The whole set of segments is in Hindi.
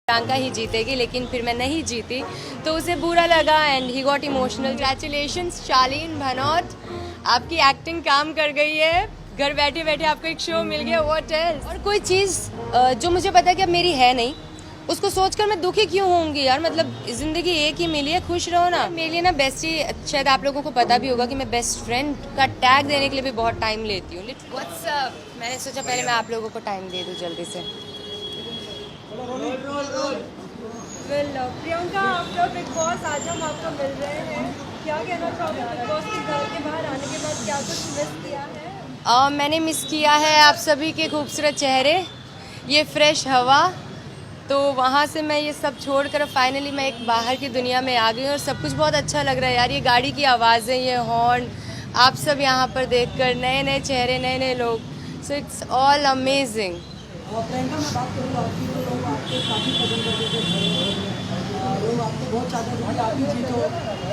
प्रियंका ही जीतेगी, लेकिन फिर मैं नहीं जीती तो उसे बुरा लगा and he got emotional. Congratulations Shaleen Bhanot, आपकी एक्टिंग काम कर गई है, घर बैठे बैठे आपको एक शो मिल गया। What else? और कोई चीज़ जो मुझे पता है कि अब मेरी है नहीं, उसको सोचकर मैं दुखी क्यों होंगी यार। मतलब ज़िंदगी एक ही मिली है, खुश रहो ना। मेरे लिए ना बेस्टी, शायद आप लोगों को पता भी होगा कि मैं बेस्ट फ्रेंड का टैग देने के लिए भी बहुत टाइम लेती हूँ। व्हाट्सअप, मैंने सोचा पहले मैं आप लोगों को टाइम दे दूँ जल्दी से। प्रियंका, आफ्टर बिग बॉस आज हम आपको मिल रहे हैं, क्या कहना चाहोगे? बिग बॉस के घर के बाहर आने के बाद क्या कुछ मिस किया है? मैंने मिस किया है आप सभी के खूबसूरत चेहरे, ये फ्रेश हवा। तो वहाँ से मैं ये सब छोड़कर फाइनली मैं एक बाहर की दुनिया में आ गई हूँ और सब कुछ बहुत अच्छा लग रहा है यार। ये गाड़ी की आवाज़ें, ये हॉर्न, आप सब यहाँ पर देखकर नए नए चेहरे, नए नए लोग, so it's all amazing. Priyanka, मैं बात करूँ आपकी तो लोग आपको काफ़ी पसंद करते थे घर में, लोग आपको बहुत चाहते थे कि आप ही जीतो।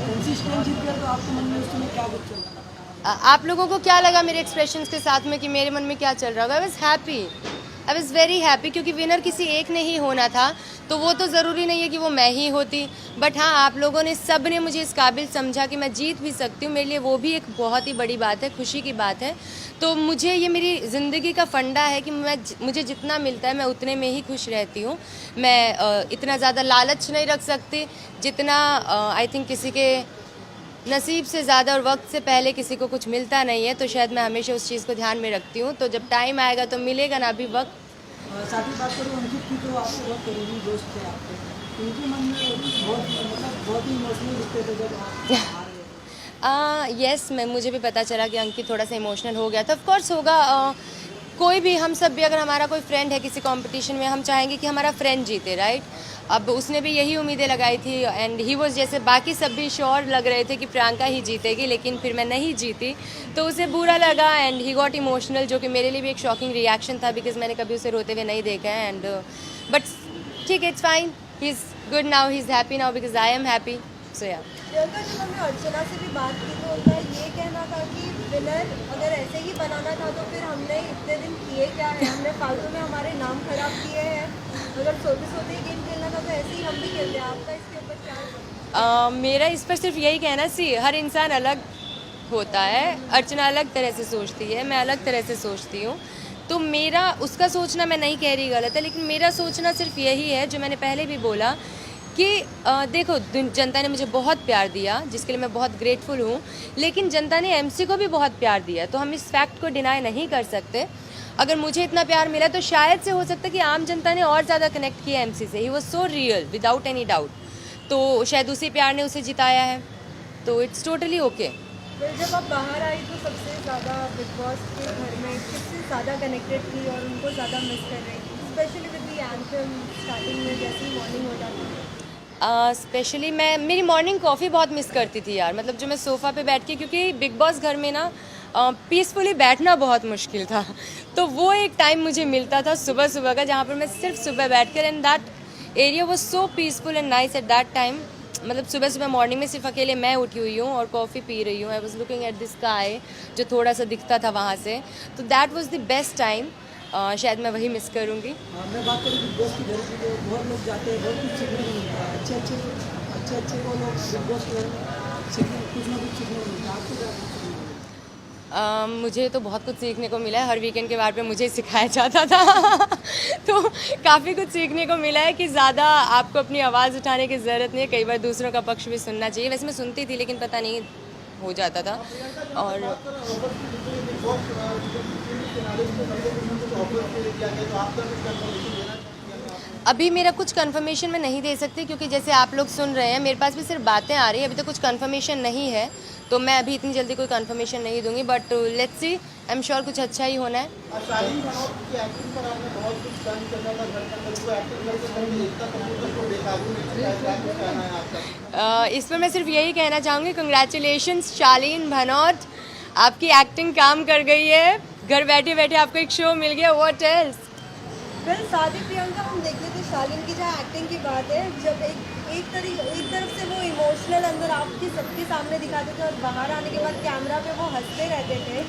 कंसिस्टेंट जीत गया तो आपके मन में उस समय क्या कुछ चल रहा था? आप लोगों को क्या लगा मेरे एक्सप्रेशंस के साथ में कि मेरे मन में क्या चल रहा होगा? I was happy, I was very happy, क्योंकि विनर किसी एक ने ही होना था, तो वो तो ज़रूरी नहीं है कि वो मैं ही होती। बट हाँ, आप लोगों ने, सब ने मुझे इस काबिल समझा कि मैं जीत भी सकती हूँ। मेरे लिए वो भी एक बहुत ही बड़ी बात है, खुशी की बात है। तो मुझे ये मेरी ज़िंदगी का फंडा है कि मुझे जितना मिलता है मैं उतने में ही खुश रहती हूँ। मैं इतना ज़्यादा लालच नहीं रख सकती जितना आई थिंक किसी के नसीब से ज़्यादा और वक्त से पहले किसी को कुछ मिलता नहीं है। तो शायद मैं हमेशा उस चीज़ को ध्यान में रखती हूँ। तो जब टाइम आएगा तो मिलेगा ना, अभी वक्त। साथ ही बात करूँ अंकित की, तो आपके बहुत करीबी दोस्त थे आपके, उनके मन में बहुत ही इमोशनल दिखते थे जब आप हार गए। यस, मुझे भी पता चला कि अंकित थोड़ा सा इमोशनल हो गया था। ऑफ कोर्स होगा, कोई भी, हम सब भी, अगर हमारा कोई फ्रेंड है किसी कंपटीशन में, हम चाहेंगे कि हमारा फ्रेंड जीते, राइट? अब उसने भी यही उम्मीदें लगाई थी एंड ही वाज, जैसे बाकी सब भी श्योर लग रहे थे कि प्रियंका ही जीतेगी, लेकिन फिर मैं नहीं जीती तो उसे बुरा लगा एंड ही गॉट इमोशनल, जो कि मेरे लिए भी एक शॉकिंग रिएक्शन था बिकॉज मैंने कभी उसे रोते हुए नहीं देखा है। एंड बट ठीक है, it's fine, he is good now, he is happy now because I am happy. So yeah Priyanka, जब हमने अर्चना से भी बात की तो उनका ये कहना था कि विनर अगर ऐसे ही बनाना था तो फिर हमने इतने दिन किए क्या है, हमने फालतू में हमारे नाम खराब किए हैं। अगर सोते सोते ही गेम खेलना था तो ऐसे ही हम भी खेलते हैं। आपका इसके ऊपर क्या? मेरा इस पर सिर्फ यही कहना, सी हर इंसान अलग होता है। अर्चना अलग तरह से सोचती है, मैं अलग तरह से सोचती हूँ। तो मेरा, उसका सोचना मैं नहीं कह रही गलत है, लेकिन मेरा सोचना सिर्फ यही है जो मैंने पहले भी बोला कि देखो, जनता ने मुझे बहुत प्यार दिया, जिसके लिए मैं बहुत ग्रेटफुल हूँ, लेकिन जनता ने एमसी को भी बहुत प्यार दिया, तो हम इस फैक्ट को डिनाई नहीं कर सकते। अगर मुझे इतना प्यार मिला तो शायद से हो सकता है कि आम जनता ने और ज़्यादा कनेक्ट किया एमसी से। He was so real without any doubt, तो शायद उसी प्यार ने उसे जिताया है। तो इट्स टोटली ओके। फिर जब आप बाहर आई तो सबसे ज़्यादा बिग बॉस के घर में किससे ज़्यादा कनेक्टेड थी और उनको ज़्यादा मिस कर रही थी? Specially with the anthem starting में जैसे ही मॉर्निंग हो जाती है। स्पेशली मैं मेरी मॉर्निंग कॉफ़ी बहुत मिस करती थी यार। मतलब जो मैं सोफ़ा पे बैठ के, क्योंकि बिग बॉस घर में ना पीसफुली बैठना बहुत मुश्किल था, तो वो एक टाइम मुझे मिलता था सुबह सुबह का, जहाँ पर मैं सिर्फ सुबह बैठ कर, and that area was so peaceful and nice at that time. मतलब सुबह सुबह मॉर्निंग में सिर्फ अकेले मैं उठी हुई हूँ और कॉफ़ी पी रही हूँ। I was looking at the sky, जो थोड़ा सा दिखता था वहाँ से, तो that was the best time. शायद मैं वही मिस करूँगी। मैं बात करूँ बिग बॉस की घर की, तो बहुत लोग जाते हैं, बहुत कुछ सीखने को मिलता है, अच्छे को लोग बिग बॉस कुछ ना कुछ सीखने को मिलता है। आपको क्या कुछ सीखने को मिलता है? मुझे तो बहुत कुछ सीखने को मिला है, हर वीकेंड के बार पे मुझे सिखाया जाता था तो काफ़ी कुछ सीखने को मिला है कि ज़्यादा आपको अपनी आवाज़ उठाने की ज़रूरत नहीं है, कई बार दूसरों का पक्ष भी सुनना चाहिए। वैसे मैं सुनती थी, लेकिन पता नहीं हो जाता था। और अभी मेरा कुछ कंफर्मेशन मैं नहीं दे सकती, क्योंकि जैसे आप लोग सुन रहे हैं, मेरे पास भी सिर्फ बातें आ रही है, अभी तो कुछ कंफर्मेशन नहीं है, तो मैं अभी इतनी जल्दी कोई कंफर्मेशन नहीं दूंगी। But let's see, I am sure कुछ अच्छा ही होना है। इस पर मैं सिर्फ यही कहना चाहूँगी, कंग्रेचुलेशंस शालीन भनोट, आपकी एक्टिंग काम कर गई है, घर बैठे बैठे आपको एक शो मिल गया। What else? फिर शादी प्रियंका, हम देखते थे शालीन की जहाँ एक्टिंग की बात है, जब एक तरफ से वो इमोशनल अंदर आपकी सबके सामने दिखाते थे और बाहर आने के बाद कैमरा पे वो हंसते रहते थे,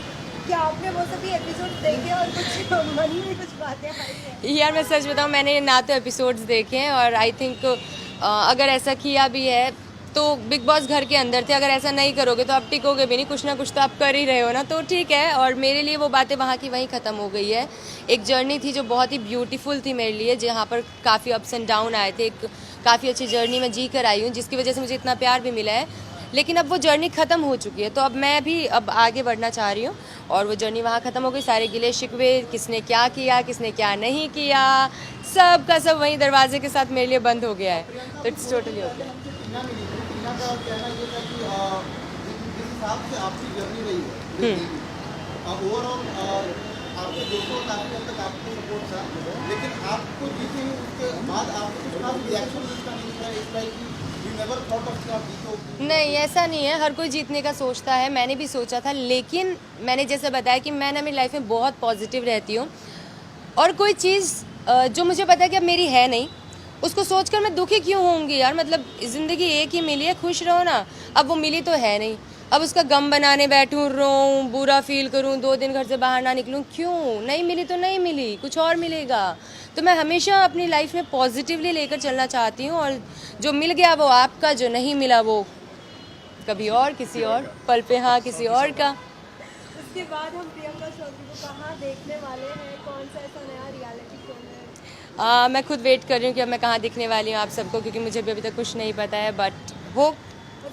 क्या आपने वो सभी एपिसोड देखे और कुछ मन में कुछ बातें आई हैं? यार मैं सच बताऊं, मैंने ना तो एपिसोड्स देखे हैं और आई थिंक अगर ऐसा किया भी है तो बिग बॉस घर के अंदर थे, अगर ऐसा नहीं करोगे तो आप टिकोगे भी नहीं, कुछ ना कुछ तो आप कर ही रहे हो ना, तो ठीक है। और मेरे लिए वो बातें वहाँ की वहीं ख़त्म हो गई है। एक जर्नी थी जो बहुत ही ब्यूटीफुल थी मेरे लिए, जहाँ पर काफ़ी अप्स एंड डाउन आए थे, एक काफ़ी अच्छी जर्नी मैं जी कर आई हूँ, जिसकी वजह से मुझे इतना प्यार भी मिला है। लेकिन अब वो जर्नी ख़त्म हो चुकी है, तो अब मैं भी अब आगे बढ़ना चाह रही हूँ और वो जर्नी वहाँ ख़त्म हो गई। सारे गिले शिकवे, किसने क्या किया किसने क्या नहीं किया, सब का सब वहीं दरवाजे के साथ मेरे लिए बंद हो गया है, तो इट्स टोटली ओके। टीना मिली थी। टीना का कहना ये था कि जिस हिसाब से आपकी जर्नी रही है ओवरऑल आपके दोस्तों काफ़ी हद तक आपको सपोर्ट था, लेकिन आपको जीते ही उसके बाद आपको कुछ खास रिएक्शन उसका नहीं था, इस टाइप की यू नेवर थॉट ऑफ कि आप जीतो। नहीं, ऐसा नहीं है, हर कोई जीतने का सोचता है, मैंने भी सोचा था, लेकिन मैंने जैसे बताया कि मैं ना मेरी लाइफ में बहुत पॉजिटिव रहती हूँ और कोई चीज़ जो मुझे पता है कि अब मेरी है नहीं, उसको सोचकर मैं दुखी क्यों होंगी यार। मतलब ज़िंदगी एक ही मिली है, खुश रहो ना। अब वो मिली तो है नहीं, अब उसका गम बनाने बैठूं, रोऊं, बुरा फील करूं, 2 दिन घर से बाहर ना निकलूं, क्यों? नहीं मिली तो नहीं मिली, कुछ और मिलेगा। तो मैं हमेशा अपनी लाइफ में पॉजिटिवली लेकर चलना चाहती हूँ और जो मिल गया वो आपका, जो नहीं मिला वो कभी और किसी और पल पे, हाँ, किसी और का। उसके बाद हम प्रियंका चौधरी को कहाँ देखने वाले हैं? कौन सा ऐसा नया रियलिटी शो में? मैं खुद वेट कर रही हूँ कि अब मैं कहाँ दिखने वाली हूँ आप सबको, क्योंकि मुझे भी अभी तक कुछ नहीं पता है, but hope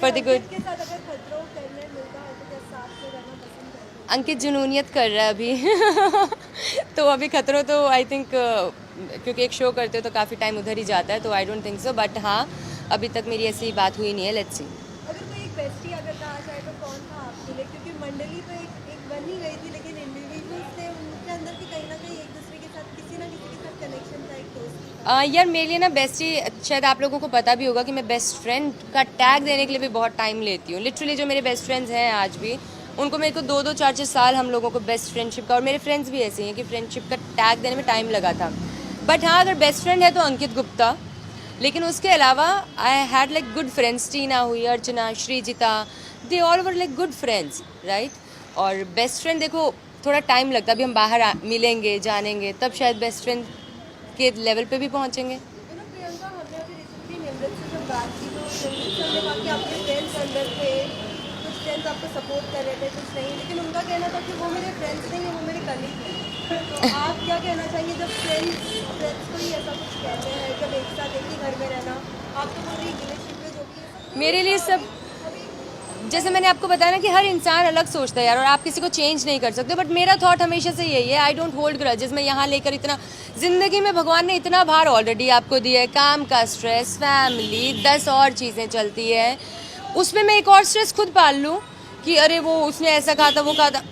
for the good. के साथ अगर खतरों करने मिलता है तो क्या साथ में रहना पसंद करेंगे? अंकित जुनूनियत कर रहा है अभी तो अभी खतरों तो आई थिंक क्योंकि एक शो करते हो तो काफ़ी टाइम उधर ही जाता है, तो I don't think so, but हाँ अभी तक मेरी ऐसी बात हुई नहीं है। Let's see. अगर कोई एक बेस्टी अगर कहा जाए तो कौन था आपके लिए? क्योंकि मंडली तो एक बन ही गई थी, लेकिन इंडिविजुअल्स थे उनके अंदर भी कहीं ना कहीं एक दूसरे के साथ किसी ना किसी के साथ कनेक्शन था, एक दोस्त था। यार मेरे लिए ना बेस्टी, शायद आप लोगों को पता भी होगा कि मैं बेस्ट फ्रेंड का टैग देने के लिए भी बहुत टाइम लेती हूँ। लिटरली जो मेरे बेस्ट फ्रेंड्स हैं आज भी, उनको मेरे को 2-2, 4-4 साल हम लोगों को बेस्ट फ्रेंडशिप का, और मेरे फ्रेंड्स भी ऐसे हैं कि फ्रेंडशिप का टैग देने में टाइम लगा था। बट हाँ, अगर बेस्ट फ्रेंड है तो अंकित गुप्ता, लेकिन उसके अलावा I had like good friends, Tina हुई, Archana, Shreejita, they all were like good friends, right. और बेस्ट फ्रेंड देखो थोड़ा टाइम लगता है, अभी हम बाहर मिलेंगे जानेंगे तब शायद बेस्ट फ्रेंड के लेवल पे भी पहुँचेंगे। प्रियंका, हमने अभी रिसेंटली निमृत से जब बात की तो निमृत सर ने कहा कि आपके फ्रेंड्स अंदर थे, कुछ फ्रेंड्स आपको सपोर्ट कर रहे थे, कुछ नहीं, लेकिन उनका कहना था कि वो मेरे फ्रेंड्स नहीं है, वो मेरे कलीग थे। तो आप क्या कहना चाहेंगे जब फ्रेंड्स को ही ऐसा कुछ कहते हैं, जब एक साथ एक ही घर में रहना, आप तो बोल रही रिलेशनशिप में जो भी है मेरे लिए सब, जैसे मैंने आपको बताया ना कि हर इंसान अलग सोचता है यार, और आप किसी को चेंज नहीं कर सकते, बट मेरा थॉट हमेशा से यही है, आई डोंट होल्ड ग्रजेस। मैं यहाँ लेकर इतना, ज़िंदगी में भगवान ने इतना भार ऑलरेडी आपको दिया है, काम का स्ट्रेस, फैमिली, 10 और चीज़ें चलती है, उसमें मैं एक और स्ट्रेस खुद पाल लूँ कि अरे वो उसने ऐसा कहा था, वो कहा था।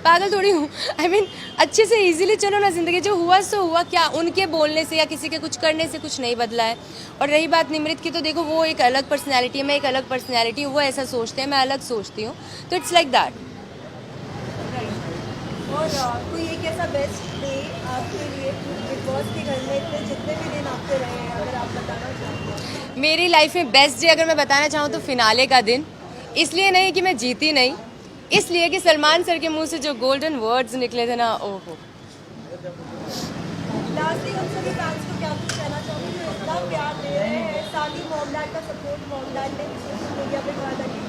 पागल थोड़ी हूँ। आई मीन अच्छे से इजीली चलो ना, ज़िंदगी जो हुआ सो हुआ, क्या उनके बोलने से या किसी के कुछ करने से कुछ नहीं बदला है। और रही बात निमृत की, तो देखो वो एक अलग पर्सनैलिटी है, मैं एक अलग पर्सनैलिटी हूँ, वो ऐसा सोचते हैं, मैं अलग सोचती हूँ, तो इट्स लाइक दैट। और कोई एक ऐसा बेस्ट डे आपके लिए बिग बॉस के घर में इतने जितने भी दिन आपके रहे हैं, अगर आप बताना चाहें? मेरी लाइफ में बेस्ट डे अगर मैं बताना चाहूँ तो फिनाले का दिन, इसलिए नहीं कि मैं जीती नहीं, इसलिए कि सलमान सर के मुंह से जो गोल्डन वर्ड्स निकले थे ना, ओहो। लास्टली हम सभी फैंस को क्या कुछ कहना चाहोगे जो इतना प्यार दे रहे हैं, साथ ही मॉम डैड का सपोर्ट, मॉम डैड ने सोशल मीडिया पे कहा था कि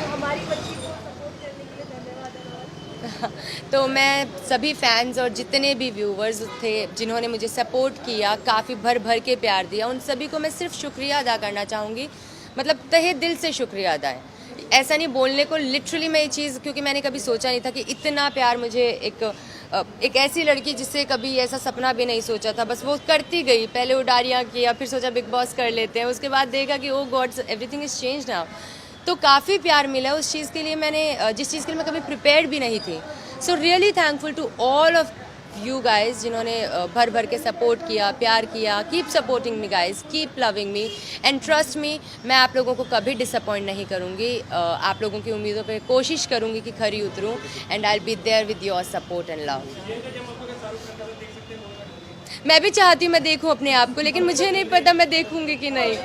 हमारी बच्ची को सपोर्ट करने के लिए धन्यवाद है। तो मैं सभी फैंस और जितने भी व्यूवर्स थे जिन्होंने मुझे सपोर्ट किया, काफ़ी भर भर के प्यार दिया, उन सभी को मैं सिर्फ शुक्रिया अदा करना चाहूँगी, मतलब तहे दिल से शुक्रिया अदा है। ऐसा नहीं बोलने को, लिटरली मैं ये चीज़, क्योंकि मैंने कभी सोचा नहीं था कि इतना प्यार मुझे एक ऐसी लड़की जिससे कभी ऐसा सपना भी नहीं सोचा था, बस वो करती गई, पहले उडारियाँ किया, फिर सोचा बिग बॉस कर लेते हैं, उसके बाद देखा कि oh god everything is change now. तो काफ़ी प्यार मिला उस चीज़ के लिए, मैंने जिस चीज़ के लिए मैं कभी प्रिपेयर्ड भी नहीं थी। So really thankful to all of you guys जिन्होंने भर भर के सपोर्ट किया, प्यार किया। Keep supporting me guys, keep loving me and trust me, मैं आप लोगों को कभी डिसअपॉइंट नहीं करूँगी। आप लोगों की उम्मीदों पे कोशिश करूँगी कि खरी उतरूँ, and I will be there with your support and love. मैं भी चाहती हूँ मैं देखूँ अपने आप को, लेकिन मुझे नहीं पता मैं देखूँगी कि नहीं।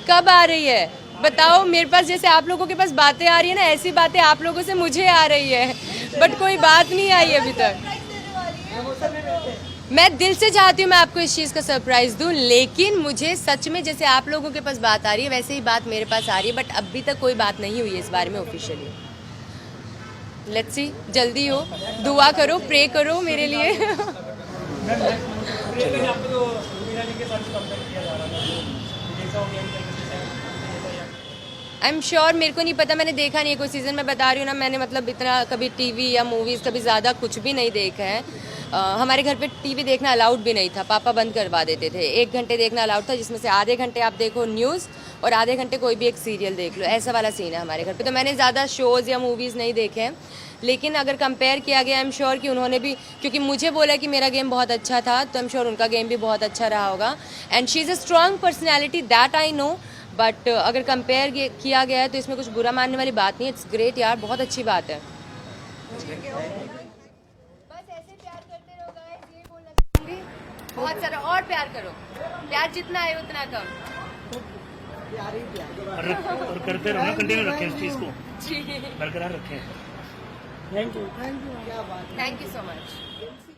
कब आ रही है बताओ? मेरे पास जैसे आप लोगों के पास बातें आ रही है ना, ऐसी बातें आप लोगों से मुझे आ रही है। बट कोई बात नहीं आई अभी तक। मैं दिल से चाहती हूँ मैं आपको इस चीज़ का सरप्राइज दूँ, लेकिन मुझे सच में जैसे आप लोगों के पास बात आ रही है वैसे ही बात मेरे पास आ रही है, बट अभी तक कोई बात नहीं हुई है इस बारे में ऑफिशियली। लेट्स सी, जल्दी हो, दुआ करो, प्रे करो मेरे लिए। आई एम श्योर, मेरे को नहीं पता, मैंने देखा नहीं है कोई सीज़न। मैं बता रही हूँ ना, मैंने मतलब इतना कभी टीवी या मूवीज़ कभी ज़्यादा कुछ भी नहीं देखा है। हमारे घर पे टीवी देखना अलाउड भी नहीं था, पापा बंद करवा देते थे। 1 घंटे देखना अलाउड था, जिसमें से आधे घंटे आप देखो न्यूज़ और आधे घंटे कोई भी एक सीरियल देख लो, ऐसा वाला सीन है हमारे घर पे। तो मैंने ज़्यादा शोज़ या मूवीज़ नहीं देखे हैं, लेकिन अगर कंपेयर किया गया, आई एम श्योर कि उन्होंने भी, क्योंकि मुझे बोला कि मेरा गेम बहुत अच्छा था, तो आई एम श्योर उनका गेम भी बहुत अच्छा रहा होगा। And she is a strong personality, that I know. But अगर कंपेयर किया गया है तो इसमें कुछ बुरा मानने वाली बात नहीं है। इट्स ग्रेट यार, बहुत अच्छी बात है। बस ऐसे प्यार करते रहो गाइस, ये बोलना चाहूंगी। बहुत सारा और प्यार करो, प्यार जितना है उतना कम। और करते रहो ना, कंटिन्यू रखें इस चीज़ को, बरकरार रखें। Thank you. Thank you so much.